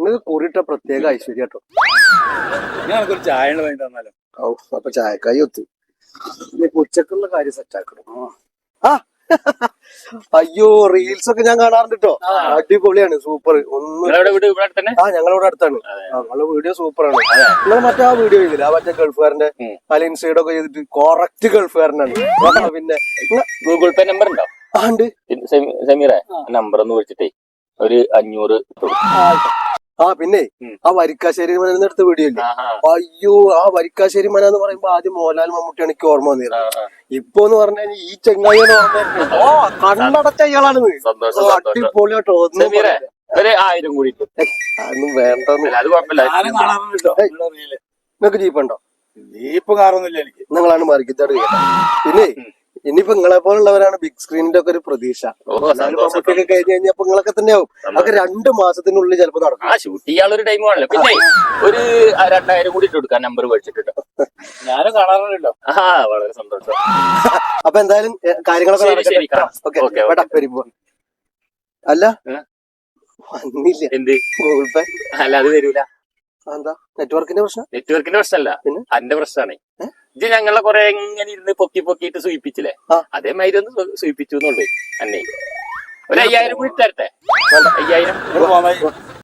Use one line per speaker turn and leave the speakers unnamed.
നിങ്ങൾക്ക് കുറിട്ട പ്രത്യേക ഐശ്വര്യം കേട്ടോ.
ഞങ്ങൾക്ക് ഒരു ചായ വാങ്ങി തന്നാലോ?
ഓ അപ്പൊ ചായക്കായി ഒത്ത് ഉച്ചക്കുള്ള കാര്യം സെറ്റ് ആക്കണം. ആ അയ്യോ റീൽസ് ഒക്കെ ഞാൻ കാണാറുണ്ട് കേട്ടോ. അടിപൊളിയാണ്, സൂപ്പർ. ഒന്നും ഞങ്ങളിവിടെ അടുത്താണ്. ഞങ്ങളുടെ വീഡിയോ സൂപ്പറാണ്. നിങ്ങൾ മറ്റേ ആ വീഡിയോ ചെയ്തില്ല, ആ മറ്റേ ഗൾഫുകാരന്റെ അലൈൻസൈഡ് ഒക്കെ ചെയ്തിട്ട് കറക്റ്റ് ഗൾഫുകാരനാണ്. പിന്നെ
ഗൂഗിൾ പേ നമ്പർ ഉണ്ടോ?
ആ ഉണ്ട്.
സമീറ നമ്പർ ഒന്ന് വിളിച്ചിട്ടേ ഒരു 500.
ആ പിന്നെ ആ വരിക്കാശ്ശേരി മന എടുത്ത വീഡിയോ ഇല്ലേ? അയ്യോ ആ വരിക്കാശ്ശേരി മന എന്ന് പറയുമ്പോ ആദ്യം മോഹൻലാൽ മമ്മൂട്ടിയാണ് എനിക്ക് ഓർമ്മ വന്നിരുന്നത്. ഇപ്പൊ എന്ന് പറഞ്ഞാൽ ഈ ചെങ്ങായിയാണ് ഓർമ്മ. കണ്ണടച്ച ഇയാളാണ്. അടിപൊളി കേട്ടോ. ഒന്നും
1000 കൂടി
അതൊന്നും വേണ്ടെന്ന്.
അത് കുഴപ്പമില്ല.
നിങ്ങക്ക് ജീപ്പുണ്ടോ?
ജീപ്പ് കാറൊന്നുമില്ല എനിക്ക്.
നിങ്ങളാണ് മറിക്കത്തോട് പിന്നെ ഇനിയിപ്പോ നിങ്ങളെ പോലുള്ളവരാണ് ബിഗ് സ്ക്രീനിന്റെ ഒക്കെ ഒരു പ്രതീക്ഷ. മമ്മൂട്ടിയൊക്കെ കഴിഞ്ഞ് കഴിഞ്ഞപ്പോ നിങ്ങളൊക്കെ തന്നെ ആവും. അതൊക്കെ 2 മാസത്തിനുള്ളിൽ ചിലപ്പോ നടക്കും.
ആ ഷൂട്ട് ചെയ്യാനുള്ള ടൈം ആണല്ലോ. പിന്നെ ഒരു 2000 കൂടി ഇട്ട് കൊടുക്കാൻ നമ്പർ മേടിച്ചിട്ടോ.
ഞാനും കാണാറുണ്ടല്ലോ.
ആ വളരെ സന്തോഷം.
അപ്പൊ എന്തായാലും കാര്യങ്ങളൊക്കെ വരുമ്പോ അല്ല വന്നില്ല.
എന്ത്
ഗൂഗിൾ പേ?
അല്ല അത് വരൂല.
എന്താ നെറ്റ്വർക്കിന്റെ പ്രശ്നം?
നെറ്റ്വർക്കിന്റെ പ്രശ്നമല്ല, അന്റെ പ്രശ്നമാണ്. ഇത് ഞങ്ങളെ കൊറേ ഇങ്ങനെ ഇരുന്ന് പൊക്കിയിട്ട് സൂചിപ്പിച്ചില്ലേ, അതേമാതിരി ഒന്ന് സൂചിപ്പിച്ചു എന്നുള്ളൂ. അന്നേ ഒരു 5000 കൂടി തരട്ടെ? 5000